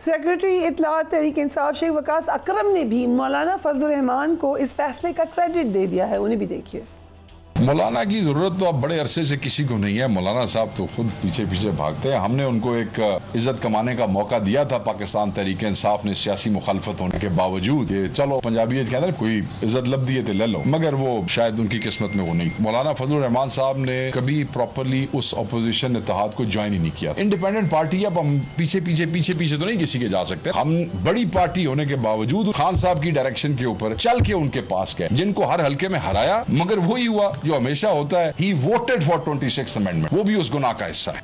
Secretary اطلاعات تحریک انصاف شیخ وقاص اکرم نے بھی مولانا فضل الرحمان کو اس فیصلے کا کریڈٹ دے دیا ہے، انہیں بھی دیکھیے۔ مولانا کی ضرورت تو اب بڑے عرصے سے کسی کو نہیں ہے، مولانا صاحب تو خود پیچھے پیچھے بھاگتے ہیں۔ ہم نے ان کو ایک عزت کمانے کا موقع دیا تھا، پاکستان تحریک انصاف نے سیاسی مخالفت ہونے کے باوجود کہ چلو پنجابیت کے اندر کوئی عزت لب دیے تو لے لو، مگر وہ شاید ان کی قسمت میں وہ نہیں۔ مولانا فضل الرحمان صاحب نے کبھی پراپرلی اس اپوزیشن اتحاد کو جوائن ہی نہیں کیا۔ انڈیپینڈنٹ پارٹی اب ہم پیچھے تو نہیں کسی کے جا سکتے، ہم بڑی پارٹی ہونے کے باوجود خان صاحب کی ڈائریکشن کے اوپر چل کے ان کے پاس گئے، جن کو ہر حلقے میں ہرایا، مگر وہی ہوا جو ہمیشہ ہوتا ہے، he voted for 26th amendment، وہ بھی اس گناہ کا حصہ ہے۔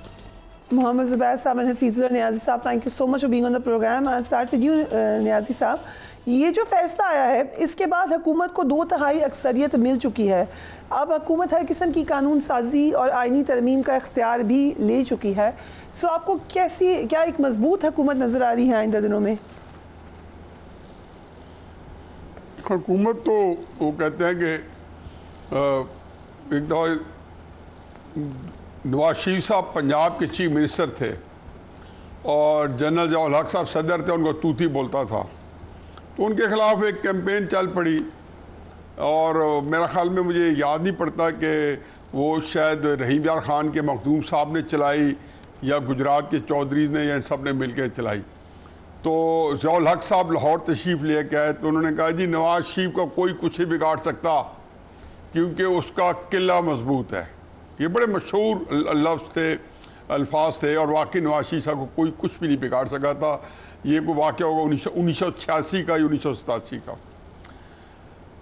محمد زبیر صاحب and حفیظ اللہ نیازی صاحب، thank you so much for being on the program. I'll start with you نیازی صاحب، یہ جو فیصلہ آیا ہے اس کے بعد حکومت کو 2/3 اکثریت مل چکی ہے، اب حکومت ہر قسم کی قانون سازی اور آئینی ترمیم کا اختیار بھی لے چکی ہے، سو آپ کو کیا ایک مضبوط حکومت نظر آ رہی ہے آئندہ دنوں میں؟ حکومت تو وہ کہتے ہیں کہ ایک دفعہ نواز شریف صاحب پنجاب کے چیف منسٹر تھے اور جنرل ضیاء الحق صاحب صدر تھے، ان کو توتی بولتا تھا، تو ان کے خلاف ایک کیمپین چل پڑی، اور میرا خیال میں مجھے یاد نہیں پڑتا کہ وہ شاید رحیم یار خان کے مخدوم صاحب نے چلائی یا گجرات کے چودھریز نے، یا ان سب نے مل کے چلائی۔ تو ضیاء الحق صاحب لاہور تشریف لے کے آئے تو انہوں نے کہا جی نواز شریف کا کوئی کچھ نہیں بگاڑ سکتا کیونکہ اس کا قلعہ مضبوط ہے۔ یہ بڑے مشہور لفظ تھے، الفاظ تھے، اور واقعی نواز شریف صاحب کو کوئی کچھ بھی نہیں بگاڑ سکا تھا۔ یہ کوئی واقعہ ہوگا 1986 کا یا 1987 کا۔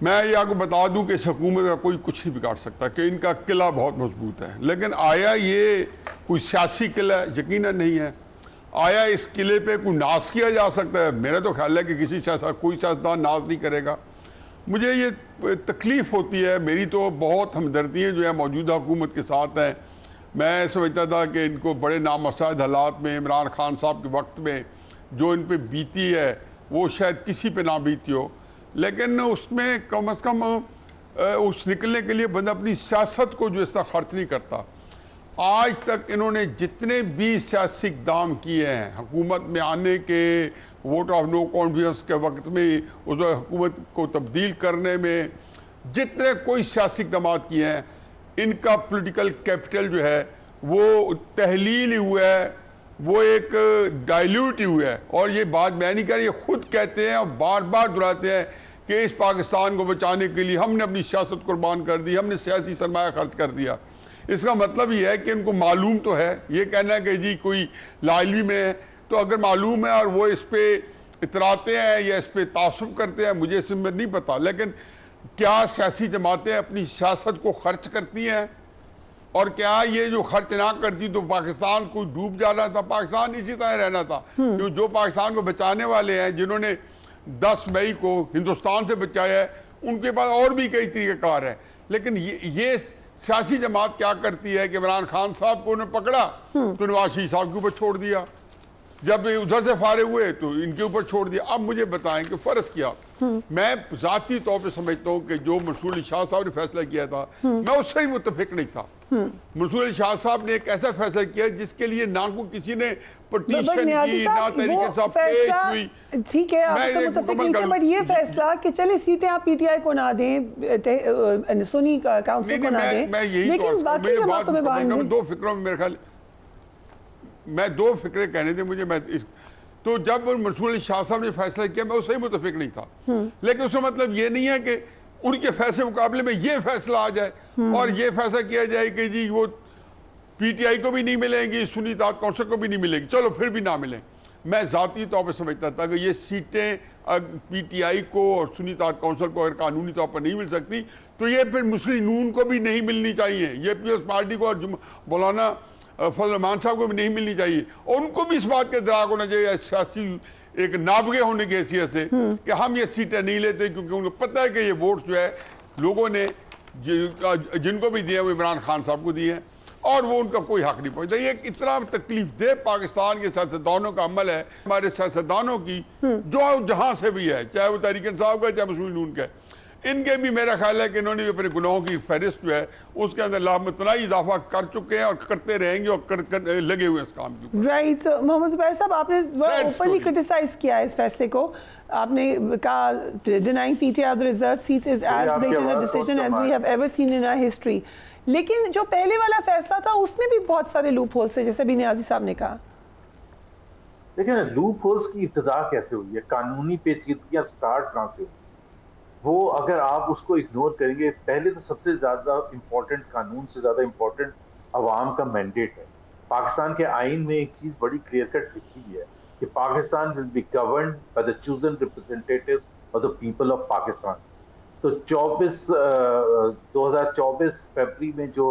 میں یہ آپ کو بتا دوں کہ اس حکومت کا کوئی کچھ نہیں بگاڑ سکتا، کہ ان کا قلعہ بہت مضبوط ہے، لیکن آیا یہ کوئی سیاسی قلعہ؟ یقیناً نہیں ہے۔ آیا اس قلعے پہ کوئی ناز کیا جا سکتا ہے؟ میرا تو خیال ہے کہ کوئی سیاستدان ناز نہیں کرے گا۔ مجھے یہ تکلیف ہوتی ہے، میری تو بہت ہمدردیاں جو ہے موجودہ حکومت کے ساتھ ہیں۔ میں سمجھتا تھا کہ ان کو بڑے نامساعد حالات میں، عمران خان صاحب کے وقت میں جو ان پہ بیتی ہے وہ شاید کسی پہ نہ بیتی ہو، لیکن اس میں کم از کم اس نکلنے کے لیے بندہ اپنی سیاست کو جو اس طرح خرچ نہیں کرتا۔ آج تک انہوں نے جتنے بھی سیاسی اقدام کیے ہیں حکومت میں آنے کے، ووٹ آف نو کانفیڈنس کے وقت میں، اس حکومت کو تبدیل کرنے میں، جتنے کوئی سیاسی اقدامات کیے ہیں، ان کا پولیٹیکل کیپٹل جو ہے وہ تحلیل ہی ہوا ہے، وہ ایک ڈائلیوٹ ہی ہوا ہے۔ اور یہ بات میں نہیں کہہ رہی، یہ خود کہتے ہیں اور بار بار دہراتے ہیں کہ اس پاکستان کو بچانے کے لیے ہم نے اپنی سیاست قربان کر دی، ہم نے سیاسی سرمایہ خرچ کر دیا۔ اس کا مطلب یہ ہے کہ ان کو معلوم تو ہے، یہ کہنا ہے کہ جی کوئی لا علمی میں ہے، تو اگر معلوم ہے اور وہ اس پہ اتراتے ہیں یا اس پہ تعصب کرتے ہیں، مجھے اس میں نہیں پتا، لیکن کیا سیاسی جماعتیں اپنی سیاست کو خرچ کرتی ہیں؟ اور کیا یہ جو خرچ نہ کرتی تو پاکستان کو ڈوب جانا تھا؟ پاکستان اسی طرح رہنا تھا، جو پاکستان کو بچانے والے ہیں، جنہوں نے 10 مئی کو ہندوستان سے بچایا ہے، ان کے پاس اور بھی کئی طریقہ کار ہیں، لیکن یہ سیاسی جماعت کیا کرتی ہے کہ عمران خان صاحب کو انہوں نے پکڑا تو نواز شریف صاحب کے اوپر چھوڑ دیا، جب ادھر سے فارغ ہوئے تو ان کے اوپر چھوڑ دیا۔ اب مجھے بتائیں کہ فرض کیا، میں ذاتی طور پہ سمجھتا ہوں کہ جو منصور علی شاہ صاحب نے فیصلہ کیا تھا میں اس سے ہی متفق نہیں تھا۔ منصور علی شاہ صاحب نے ایک ایسا فیصلہ کیا جس کے لیے نہ کو کسی نے پٹیشن کی، نہ طریقے سے پیش ہوئی۔ ٹھیک ہے، آپ سے متفق نہیں تھے، بٹ یہ فیصلہ کہ چلے سیٹیں آپ پی ٹی آئی کو نہ دیں، سنی کاؤنسل کو نہ دیں، لیکن باقی جماعتوں میں بانٹ دیں۔ دو فکروں میں میرے خیال میں دو فکرے کہنے تھے مجھے، تو جب منصور علی شاہ صاحب نے فیصلہ کیا میں اس سے ہی متفق نہیں تھا، لیکن اس کا مطلب یہ نہیں ہے کہ ان کے فیصلے مقابلے میں یہ فیصلہ آ جائے اور یہ فیصلہ کیا جائے کہ جی وہ پی ٹی آئی کو بھی نہیں ملیں گی، سنی اتحاد کونسل کو بھی نہیں ملے گی، چلو پھر بھی نہ ملیں۔ میں ذاتی طور پہ سمجھتا تھا کہ یہ سیٹیں پی ٹی آئی کو اور سنی اتحاد کونسل کو اگر قانونی طور پر نہیں مل سکتی تو یہ پھر مسلم نون کو بھی نہیں ملنی چاہیے، یہ پیپلز پارٹی کو اور مولانا فضل الرحمان صاحب کو بھی نہیں ملنی چاہیے، اور ان کو بھی اس بات کا ادراک ہونا چاہیے سیاسی ایک نابغے ہونے کی حیثیت سے کہ ہم یہ سیٹیں نہیں لیتے، کیونکہ ان کو پتہ ہے کہ یہ ووٹ جو ہے لوگوں نے جن کو بھی دیے وہ عمران خان صاحب کو دیے ہیں اور وہ ان کا کوئی حق نہیں پہنچتا۔ یہ ایک اتنا تکلیف دہ پاکستان کے سیاستدانوں کا عمل ہے، ہمارے سیاستدانوں کی جو جہاں سے بھی ہے، چاہے وہ تحریک انصاف کا چاہے مسلم نون کا ہے، ان کے بھی میرا خیال ہے کہ انہوں نے بھی اپنے گناہوں کی فہرست جو ہے اس کے اندر لامتناہی اضافہ کر چکے ہیں اور کرتے رہیں گے اور لگے ہوئے اس کام کے اوپر. رائٹ. محمد زبیر صاحب آپ نے اوپنلی کرٹیسائز کیا ہے اس فیصلے کو. آپ نے کہا denying PTI the reserved seats is as blatant a decision as we have ever seen in our history. لیکن جو پہلے والا فیصلہ تھا اس میں بھی بہت سارے لوپ ہولز تھے جیسے بھی نیازی صاحب نے کہا. لیکن لوپ ہولز کی ابتدا کیسے ہوئی ہے, قانونی پیچیدگیاں سٹارٹ کہاں سے ہوئی؟ وہ اگر آپ اس کو اگنور کریں گے, پہلے تو سب سے زیادہ امپورٹنٹ, قانون سے زیادہ امپورٹنٹ عوام کا مینڈیٹ ہے. پاکستان کے آئین میں ایک چیز بڑی کلیئر کٹ لکھی ہوئی ہے کہ Pakistan will be governed by the chosen representatives of the people of Pakistan. تو 2024 فیبری میں جو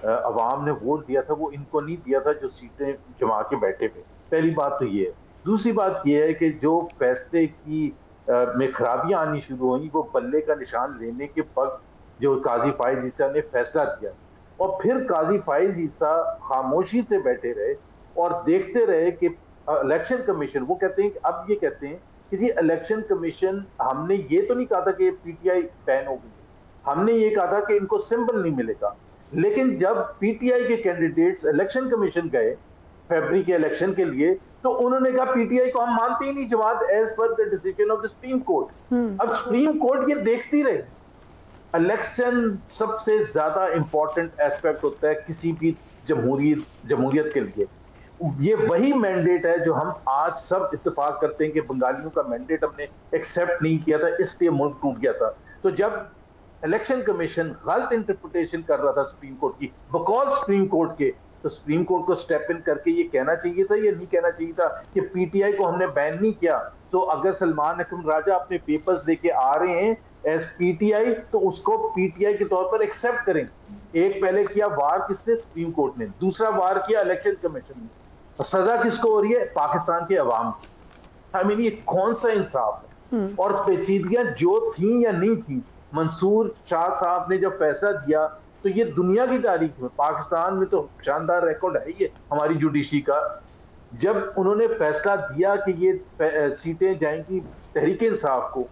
عوام نے ووٹ دیا تھا وہ ان کو نہیں دیا تھا جو سیٹیں جما کے بیٹھے ہوئے. پہلی بات تو یہ ہے. دوسری بات یہ ہے کہ جو فیصلے کی میں خرابیاں آنی شروع ہوئیں وہ بلے کا نشان لینے کے وقت جو قاضی فائز عیسیٰ نے فیصلہ دیا, اور پھر قاضی فائز عیسیٰ خاموشی سے بیٹھے رہے اور دیکھتے رہے کہ الیکشن کمیشن, وہ کہتے ہیں کہ اب یہ کہتے ہیں کہ جی الیکشن کمیشن, ہم نے یہ تو نہیں کہا تھا کہ پی ٹی آئی بین ہو گئی, ہم نے یہ کہا تھا کہ ان کو سمبل نہیں ملے گا. لیکن جب پی ٹی آئی کے کینڈیڈیٹس الیکشن کمیشن گئے فیبری کے الیکشن کے لیے تو انہوں نے کہا پی ٹی آئی کو ہم مانتے ہی نہیں جماعت as per the decision of the supreme court. اب سپریم کورٹ یہ دیکھتی رہے. الیکشن سب سے زیادہ امپورٹنٹ ایسپیکٹ ہوتا ہے کسی بھی جمہوریت کے لیے. یہ وہی مینڈیٹ ہے جو ہم آج سب اتفاق کرتے ہیں کہ بنگالیوں کا مینڈیٹ ہم نے ایکسیپٹ نہیں کیا تھا, اس لیے ملک ٹوٹ گیا تھا. تو جب الیکشن کمیشن غلط انٹرپریٹیشن کر رہا تھا سپریم کورٹ کی بکوز سپریم کورٹ کے, تو سپریم کورٹ کو سٹیپ ان کر کے یہ کہنا چاہیے تھا, یہ نہیں کہنا چاہیے تھا کہ پی ٹی آئی کو ہم نے بین نہیں کیا. تو اگر سلمان اکرم راجہ اپنے پیپرز لے کے آ رہے ہیں ایز پی ٹی آئی تو اس کو پی ٹی آئی کے طور پر ایکسیپٹ کریں. ایک پہلے کیا وار کس نے, سپریم کورٹ نے, دوسرا وار کیا الیکشن کمیشن نے. سزا کس کو ہو رہی ہے, پاکستان کے عوام کی. I mean, یہ کون سا انصاف ہے؟ اور پیچیدگیاں جو تھیں یا نہیں تھیں, منصور شاہ صاحب نے جب فیصلہ دیا تو یہ دنیا کی تاریخ میں, پاکستان میں تو شاندار ریکارڈ ہے یہ ہماری جوڈیشری کا. جب انہوں نے فیصلہ دیا کہ یہ سیٹیں جائیں گی تحریک انصاف کو,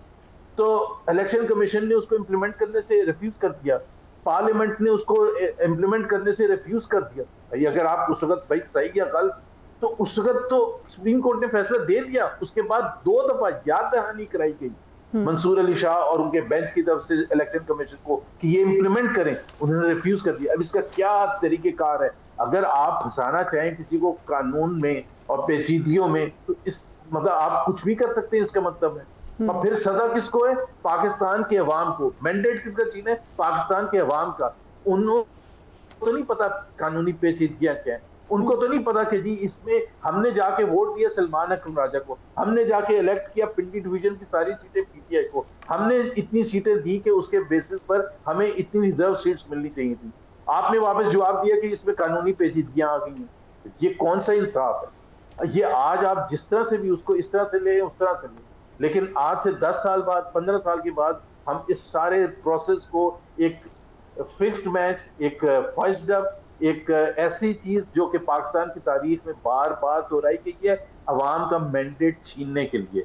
تو الیکشن کمیشن نے اس کو امپلیمنٹ کرنے سے ریفیوز کر دیا, پارلیمنٹ نے اس کو امپلیمنٹ کرنے سے ریفیوز کر دیا. اگر آپ اس وقت بھائی صحیح یا غلط, تو اس وقت تو سپریم کورٹ نے فیصلہ دے دیا. اس کے بعد 2 دفعہ یاد دہانی کرائی گئی منصور علی شاہ اور ان کے بینچ کی طرف سے الیکشن کمیشن کو کہ یہ امپلیمنٹ کریں, انہوں نے ریفیوز کر دیا. اب اس کا کیا طریقہ کار ہے؟ اگر آپ پھنسانا چاہیں کسی کو قانون میں اور پیچیدگیوں میں تو اس مطلب آپ کچھ بھی کر سکتے ہیں, اس کا مطلب ہے. اور پھر سزا کس کو ہے؟ پاکستان کے عوام کو. مینڈیٹ کس کا چھینا ہے؟ پاکستان کے عوام کا. انہوں تو نہیں پتا قانونی پیچیدگیاں کیا ہیں, ان کو تو نہیں پتا کہ جی اس میں ہم نے جا کے ووٹ دیا سلمان اکرم راجہ کو, ہم نے جا کے الیکٹ کیا پنڈی ڈویژن کی ساری سیٹیں پی ٹی آئی کو, ہم نے اتنی سیٹیں دی کہ اس کے بیسس پر ہمیں اتنی ریزرو سیٹس ملنی چاہیے تھی. آپ نے واپس جواب دیا کہ اس میں قانونی پیچیدگیاں آ گئی ہیں. یہ کون سا انصاف ہے؟ یہ آج آپ جس طرح سے بھی اس کو اس طرح سے لیں اس طرح سے لیں, لیکن آج سے 10 سال بعد 15 سال کے بعد ہم اس سارے پروسیس کو ایک فکسڈ میچ, ایک فرسٹ اپ, ایک ایسی چیز جو کہ پاکستان کی تاریخ میں بار بار دہرائی گئی ہے, عوام کا مینڈیٹ چھیننے کے لیے.